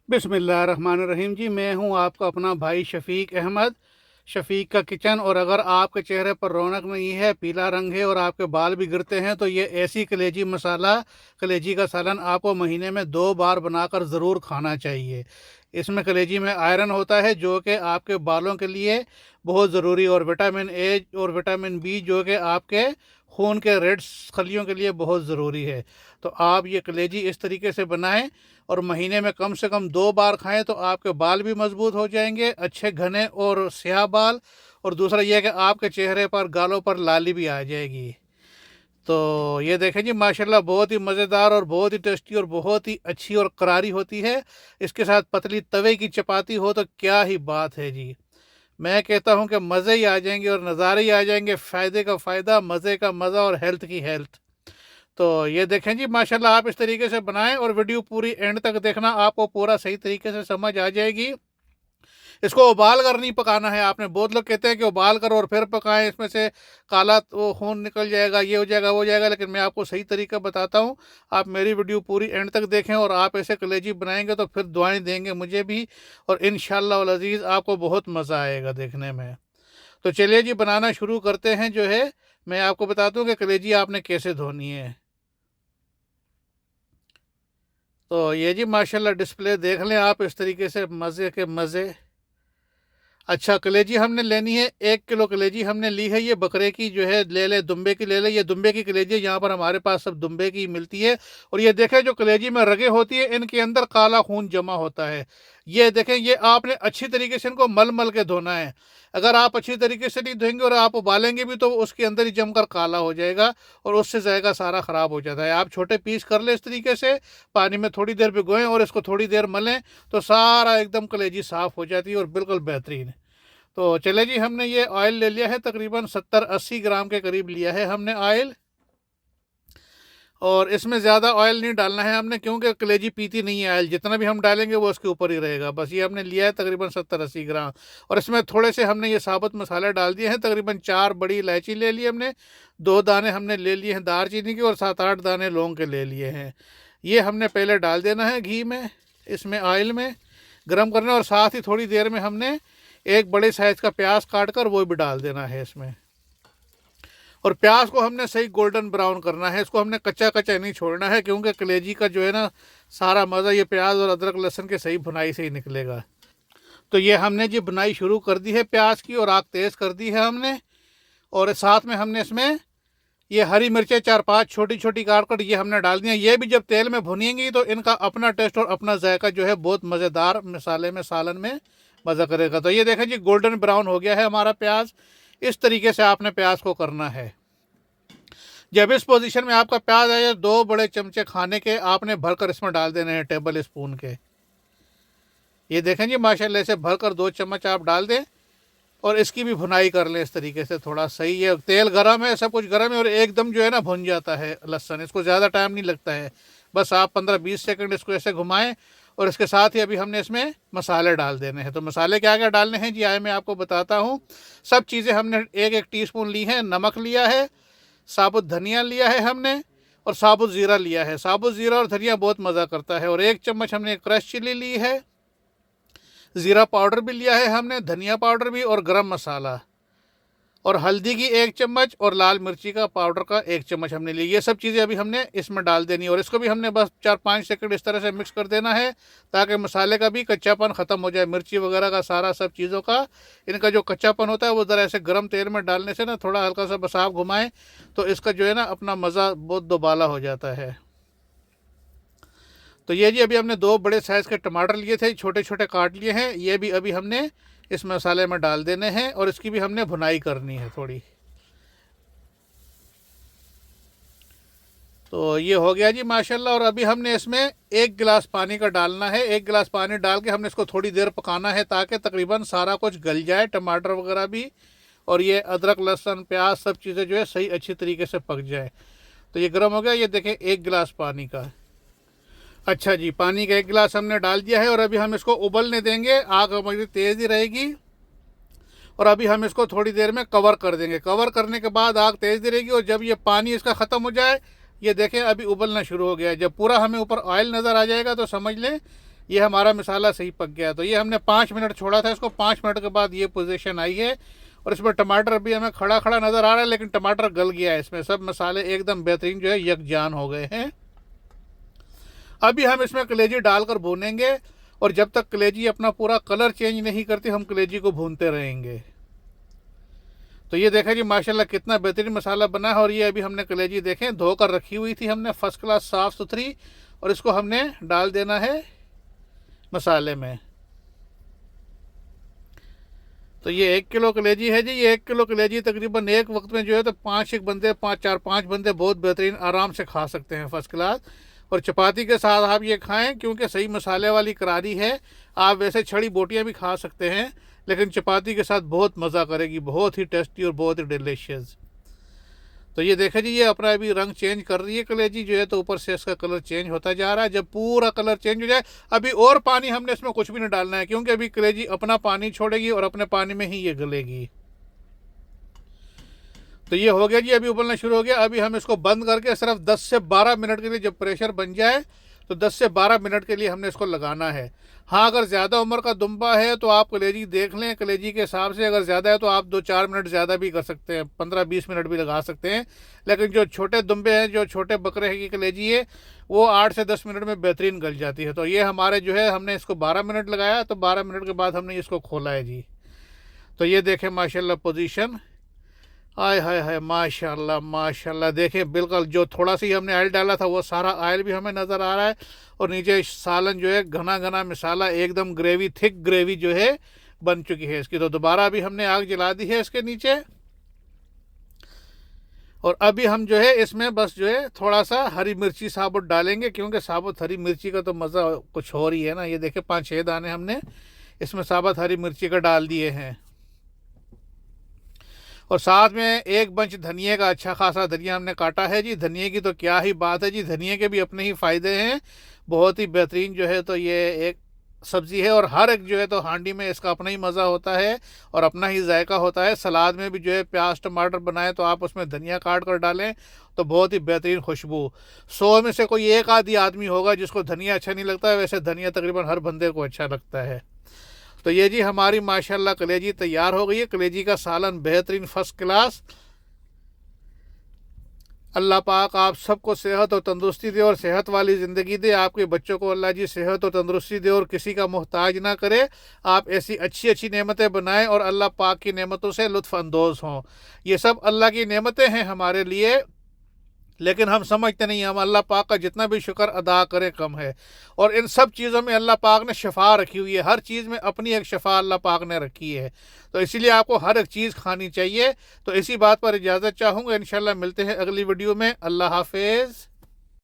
बिस्मिल्लाहिर्रहमानिर्रहीम जी, मैं हूं आपका अपना भाई शफ़ीक अहमद, शफ़ीक का किचन। और अगर आपके चेहरे पर रौनक नहीं है, पीला रंग है और आपके बाल भी गिरते हैं, तो ये ऐसी कलेजी मसाला, कलेजी का सालन आपको महीने में 2 बार बनाकर ज़रूर खाना चाहिए। इसमें कलेजी में आयरन होता है जो कि आपके बालों के लिए बहुत ज़रूरी, और विटामिन ए और विटामिन बी जो कि आपके खून के रेड खलियों के लिए बहुत ज़रूरी है। तो आप ये कलेजी इस तरीके से बनाएं और महीने में कम से कम 2 बार खाएं, तो आपके बाल भी मजबूत हो जाएंगे, अच्छे घने और स्याह बाल। और दूसरा यह है कि आपके चेहरे पर, गालों पर लाली भी आ जाएगी। तो ये देखें जी, माशाल्लाह बहुत ही मज़ेदार और बहुत ही टेस्टी और बहुत ही अच्छी और करारी होती है। इसके साथ पतली तवे की चपाती हो तो क्या ही बात है जी। मैं कहता हूँ कि मज़े ही आ जाएंगे और नज़ारे ही आ जाएंगे। फ़ायदे का फ़ायदा, मज़े का मज़ा और हेल्थ की हेल्थ। तो ये देखें जी, माशाल्लाह आप इस तरीके से बनाएं और वीडियो पूरी एंड तक देखना, आपको पूरा सही तरीके से समझ आ जाएगी। इसको उबाल कर नहीं पकाना है आपने। बहुत लोग कहते हैं कि उबाल कर और फिर पकाएं, इसमें से काला वो खून निकल जाएगा, ये हो जाएगा, वो हो जाएगा। लेकिन मैं आपको सही तरीका बताता हूँ। आप मेरी वीडियो पूरी एंड तक देखें और आप ऐसे कलेजी बनाएंगे तो फिर दुआएं देंगे मुझे भी, और इंशाअल्लाह वल अज़ीज़ आपको बहुत मज़ा आएगा देखने में। तो चलिए जी, बनाना शुरू करते हैं। जो है, मैं आपको बताता हूँ कि कलेजी आपने कैसे धोनी है। तो ये जी माशाल्लाह डिस्प्ले देख लें आप, इस तरीके से मज़े के मज़े। अच्छा, कलेजी हमने लेनी है 1 किलो कलेजी हमने ली है। ये बकरे की जो है ले ले, दुम्बे की ले ले। ये दुम्बे की कलेजी यहाँ पर हमारे पास सब दुम्बे की मिलती है। और ये देखें, जो कलेजी में रगें होती है, इनके अंदर काला खून जमा होता है। ये देखें, ये आपने अच्छी तरीके से इनको मल मल के धोना है। अगर आप अच्छी तरीके से नहीं धोएंगे और आप उबालेंगे भी, तो उसके अंदर ही जमकर काला हो जाएगा और उससे जाएगा सारा ख़राब हो जाता है। आप छोटे पीस कर लें इस तरीके से, पानी में थोड़ी देर भिगोएं और इसको थोड़ी देर मलें, तो सारा एकदम कलेजी साफ़ हो जाती है और बिल्कुल बेहतरीन। तो चले जी, हमने ये ऑयल ले लिया है, तकरीबन 70-80 ग्राम के करीब लिया है हमने ऑयल। और इसमें ज़्यादा ऑयल नहीं डालना है हमने, क्योंकि कलेजी पीती नहीं है ऑयल। जितना भी हम डालेंगे वो उसके ऊपर ही रहेगा। बस ये हमने लिया है तकरीबन 70-80 ग्राम। और इसमें थोड़े से हमने ये साबुत मसाले डाल दिए हैं। तकरीबन 4 बड़ी इलायची ले ली हमने, 2 दाने हमने ले लिए हैं दारचीनी के, और 7-8 दाने लौंग के ले लिए हैं। ये हमने पहले डाल देना है घी में, इसमें ऑयल में गर्म करना। और साथ ही थोड़ी देर में हमने एक बड़े साइज़ का प्याज काट कर वो भी डाल देना है इसमें। और प्याज को हमने सही गोल्डन ब्राउन करना है। इसको हमने कच्चा कच्चा नहीं छोड़ना है, क्योंकि कलेजी का जो है ना, सारा मज़ा ये प्याज और अदरक लहसुन के सही भुनाई से ही निकलेगा। तो ये हमने जी बुनाई शुरू कर दी है प्याज की, और आग तेज़ कर दी है हमने। और साथ में हमने इसमें ये हरी मिर्चें 4-5 छोटी छोटी काट कर ये हमने डाल दी हैं। ये भी जब तेल में भुनेंगी तो इनका अपना टेस्ट और अपना जायका जो है बहुत मज़ेदार मसाले में, सालन में मज़ा करेगा। तो ये देखें जी, गोल्डन ब्राउन हो गया है हमारा प्याज। इस तरीके से आपने प्याज को करना है। जब इस पोजीशन में आपका प्याज आए, 2 बड़े चमचे खाने के आपने भरकर इसमें डाल देने हैं, टेबल स्पून के। ये देखें जी, माशाल्लाह से भरकर 2 चम्मच आप डाल दें और इसकी भी भुनाई कर लें इस तरीके से। थोड़ा सही है, तेल गर्म है, सब कुछ गर्म है और एकदम जो है ना भुन जाता है लहसुन। इसको ज़्यादा टाइम नहीं लगता है, बस आप 15-20 सेकंड इसको ऐसे घुमाएं। और इसके साथ ही अभी हमने इसमें मसाले डाल देने हैं। तो मसाले क्या क्या डालने हैं जी, आए मैं आपको बताता हूँ। सब चीज़ें हमने 1-1 टीस्पून ली हैं। नमक लिया है, साबुत धनिया लिया है हमने, और साबुत ज़ीरा लिया है। साबुत ज़ीरा और धनिया बहुत मज़ा करता है। और 1 चम्मच हमने क्रश चिली ली है। ज़ीरा पाउडर भी लिया है हमने, धनिया पाउडर भी, और गरम मसाला, और हल्दी की 1 चम्मच, और लाल मिर्ची का पाउडर का 1 चम्मच हमने लिया। ये सब चीज़ें अभी हमने इसमें डाल देनी है। और इसको भी हमने बस 4-5 सेकंड इस तरह से मिक्स कर देना है, ताकि मसाले का भी कच्चापन ख़त्म हो जाए, मिर्ची वगैरह का सारा सब चीज़ों का, इनका जो कच्चापन होता है वो ज़रा ऐसे गर्म तेल में डालने से ना, थोड़ा हल्का सा बस आप घुमाएँ तो इसका जो है ना अपना मज़ा बहुत दोबाला हो जाता है। तो ये जी, अभी हमने 2 बड़े साइज़ के टमाटर लिए थे, छोटे छोटे काट लिए हैं। ये भी अभी हमने इस मसाले में डाल देने हैं और इसकी भी हमने भुनाई करनी है थोड़ी। तो ये हो गया जी माशाल्लाह। और अभी हमने इसमें 1 गिलास पानी का डालना है। 1 गिलास पानी डाल के हमने इसको थोड़ी देर पकाना है, ताकि तकरीबन सारा कुछ गल जाए, टमाटर वगैरह भी, और ये अदरक लहसुन प्याज सब चीज़ें जो है सही अच्छी तरीके से पक जाए। तो ये गर्म हो गया, ये देखें 1 गिलास पानी का। अच्छा जी, पानी का 1 गिलास हमने डाल दिया है और अभी हम इसको उबलने देंगे। आग हमारी तेज़ ही रहेगी और अभी हम इसको थोड़ी देर में कवर कर देंगे। कवर करने के बाद आग तेज़ ही रहेगी और जब ये पानी इसका ख़त्म हो जाए, ये देखें अभी उबलना शुरू हो गया है। जब पूरा हमें ऊपर ऑयल नज़र आ जाएगा तो समझ लें ये हमारा मसाला सही पक गया। तो ये हमने 5 मिनट छोड़ा था इसको, 5 मिनट के बाद ये पोजीशन आई है। और इसमें टमाटर भी हमें खड़ा खड़ा नज़र आ रहा है, लेकिन टमाटर गल गया है इसमें, सब मसाले एकदम बेहतरीन जो है यकजान हो गए हैं। अभी हम इसमें कलेजी डालकर भूनेंगे, और जब तक कलेजी अपना पूरा कलर चेंज नहीं करती हम कलेजी को भूनते रहेंगे। तो ये देखें जी माशाल्लाह कितना बेहतरीन मसाला बना है। और ये अभी हमने कलेजी देखें धोकर रखी हुई थी हमने फर्स्ट क्लास साफ़ सुथरी, और इसको हमने डाल देना है मसाले में। तो ये 1 किलो कलेजी है जी। ये 1 किलो कलेजी तकरीबन एक वक्त में जो है तो 5 बंदे बहुत बेहतरीन आराम से खा सकते हैं, फर्स्ट क्लास। और चपाती के साथ आप ये खाएं, क्योंकि सही मसाले वाली करारी है। आप वैसे छड़ी बोटियां भी खा सकते हैं, लेकिन चपाती के साथ बहुत मज़ा करेगी, बहुत ही टेस्टी और बहुत ही डिलीशियस। तो ये देखें जी, ये अपना अभी रंग चेंज कर रही है कलेजी जो है, तो ऊपर से इसका कलर चेंज होता जा रहा है। जब पूरा कलर चेंज हो जाए, अभी और पानी हमने इसमें कुछ भी नहीं डालना है, क्योंकि अभी कलेजी अपना पानी छोड़ेगी और अपने पानी में ही ये गलेगी। तो ये हो गया जी, अभी उबलना शुरू हो गया। अभी हम इसको बंद करके सिर्फ 10 से 12 मिनट के लिए, जब प्रेशर बन जाए तो 10 से 12 मिनट के लिए हमने इसको लगाना है। हाँ, अगर ज़्यादा उम्र का दुम्बा है तो आप कलेजी देख लें, कलेजी के हिसाब से अगर ज़्यादा है तो आप 2-4 मिनट ज़्यादा भी कर सकते हैं, 15-20 मिनट भी लगा सकते हैं। लेकिन जो छोटे दुम्बे हैं, जो छोटे बकरे की कलेजी है, वो 8 से 10 मिनट में बेहतरीन गल जाती है। तो ये हमारे जो है, हमने इसको 12 मिनट लगाया, तो 12 मिनट के बाद हमने इसको खोला है जी। तो ये देखें माशाल्लाह पोजीशन, आय हाय हाय माशाल्लाह माशाल्लाह। देखें बिल्कुल जो थोड़ा सी हमने ऑयल डाला था वो सारा ऑयल भी हमें नज़र आ रहा है, और नीचे सालन जो है घना घना मसाला, एकदम ग्रेवी, थिक ग्रेवी जो है बन चुकी है इसकी। तो दोबारा अभी हमने आग जला दी है इसके नीचे, और अभी हम जो है इसमें बस जो है थोड़ा सा हरी मिर्ची साबुत डालेंगे, क्योंकि साबुत हरी मिर्ची का तो मज़ा कुछ और ही है ना। ये देखें 5-6 दाने हमने इसमें साबुत हरी मिर्ची का डाल दिए हैं, और साथ में एक बंच धनिए का, अच्छा खासा धनिया हमने काटा है जी। धनिए की तो क्या ही बात है जी, धनिए के भी अपने ही फ़ायदे हैं, बहुत ही बेहतरीन जो है तो ये एक सब्ज़ी है। और हर एक जो है तो हांडी में इसका अपना ही मज़ा होता है और अपना ही जायका होता है। सलाद में भी जो है प्याज टमाटर बनाए तो आप उसमें धनिया काट कर डालें तो बहुत ही बेहतरीन खुशबू। 100 में से कोई एक आधी आदमी होगा जिसको धनिया अच्छा नहीं लगता है, वैसे धनिया तकरीबन हर बंदे को अच्छा लगता है। तो ये जी हमारी माशाल्लाह कलेजी तैयार हो गई है। कलेजी का सालन बेहतरीन फर्स्ट क्लास। अल्लाह पाक आप सबको सेहत और तंदुरुस्ती दे और सेहत वाली ज़िंदगी दे। आपके बच्चों को अल्लाह जी सेहत और तंदुरुस्ती दे और किसी का मोहताज ना करे। आप ऐसी अच्छी अच्छी नेमतें बनाएं और अल्लाह पाक की नेमतों से लुत्फ़ अंदोज़ हों। ये सब अल्लाह की नेमतें हैं हमारे लिए, लेकिन हम समझते नहीं, हम अल्लाह पाक का जितना भी शुक्र अदा करें कम है। और इन सब चीज़ों में अल्लाह पाक ने शफ़ा रखी हुई है, हर चीज़ में अपनी एक शफ़ा अल्लाह पाक ने रखी है। तो इसीलिए आपको हर एक चीज़ खानी चाहिए। तो इसी बात पर इजाज़त चाहूँगा, इंशाल्लाह मिलते हैं अगली वीडियो में। अल्लाह हाफ़िज़।